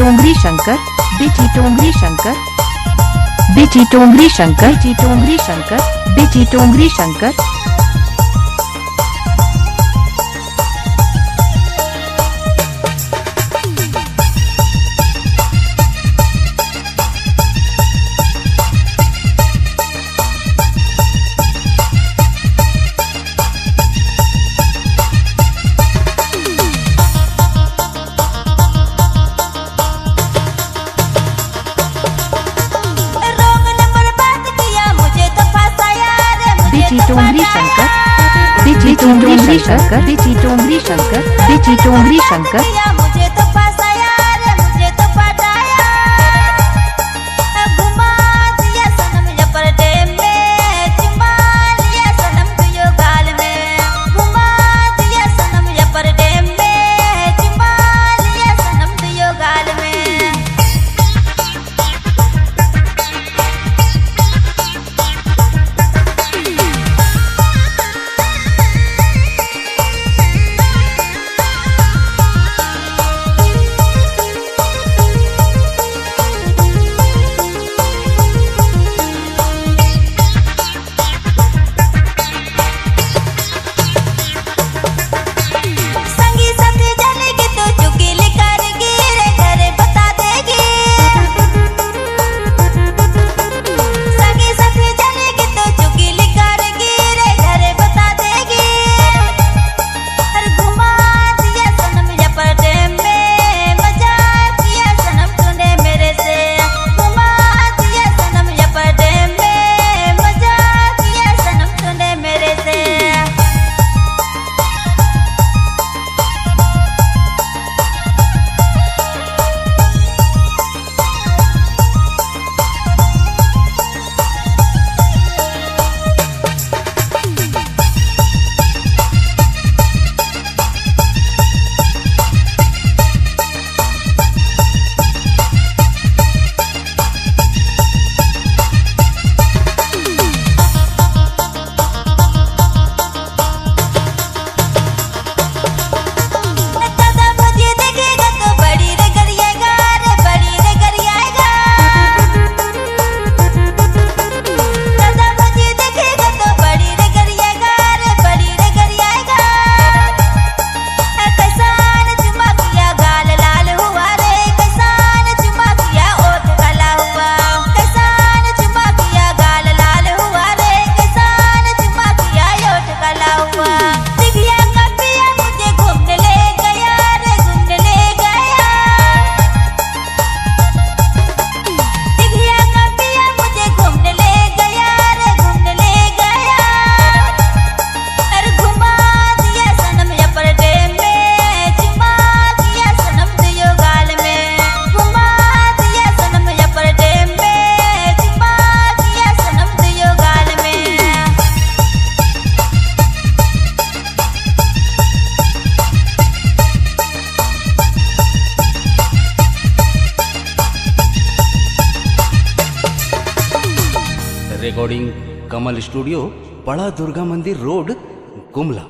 टोंगरी शंकर, बिची टोंगरी शंकर, बिची टोंगरी शंकर, बिची टोंगरी शंकर, बिची टोंगरी शंकर। बिची टोंगरी शंकर, बिची टोंगरी शंकर, बिची टोंगरी शंकर, बिची टोंगरी शंकर। मुझे तो फसाया रे, मुझे तो पटाया, घुमा दिया सनम यपरडे में, चुमा लिया सनम तुयो गाल में, घुमा दिया सनम यपरडे में, चुमा लिया सनम तुयो गाल में। रिकॉर्डिंग कमल स्टूडियो, बड़ा दुर्गा मंदिर रोड, गुमला।